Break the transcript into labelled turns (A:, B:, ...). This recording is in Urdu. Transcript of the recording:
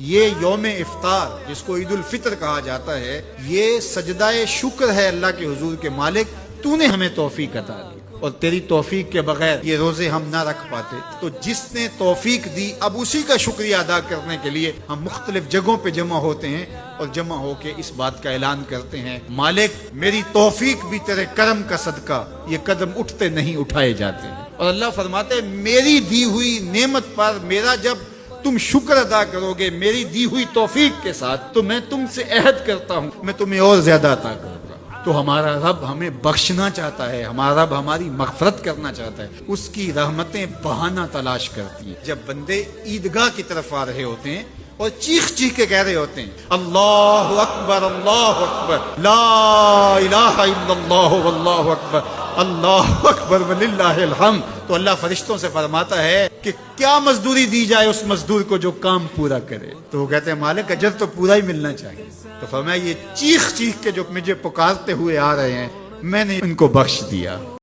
A: یہ یوم افطار جس کو عید الفطر کہا جاتا ہے، یہ سجدہ شکر ہے اللہ کے حضور کے مالک تو نے ہمیں توفیق عطا دی، اور تیری توفیق کے بغیر یہ روزے ہم نہ رکھ پاتے۔ تو جس نے توفیق دی اب اسی کا شکریہ ادا کرنے کے لیے ہم مختلف جگہوں پہ جمع ہوتے ہیں اور جمع ہو کے اس بات کا اعلان کرتے ہیں، مالک میری توفیق بھی تیرے کرم کا صدقہ یہ قدم اٹھتے نہیں اٹھائے جاتے ہیں۔ اور اللہ فرماتے ہیں میری دی ہوئی نعمت پر میرا جب تم شکر ادا کرو گے میری دی ہوئی توفیق کے ساتھ تو میں تم سے عہد کرتا ہوں میں تمہیں اور زیادہ عطا کروں گا۔ تو ہمارا رب ہمیں بخشنا چاہتا ہے، ہمارا رب ہماری مغفرت کرنا چاہتا ہے، اس کی رحمتیں بہانہ تلاش کرتی ہیں۔ جب بندے عیدگاہ کی طرف آ رہے ہوتے ہیں اور چیخ چیخ کے کہہ رہے ہوتے ہیں اللہ اکبر لا الہ الا اللہ واللہ اکبر اللہ اکبر وللہ الحمد، تو اللہ فرشتوں سے فرماتا ہے کہ کیا مزدوری دی جائے اس مزدور کو جو کام پورا کرے؟ تو وہ کہتے ہیں مالک اجر تو پورا ہی ملنا چاہیے۔ تو فرمایا یہ چیخ چیخ کے جو مجھے پکارتے ہوئے آ رہے ہیں میں نے ان کو بخش دیا۔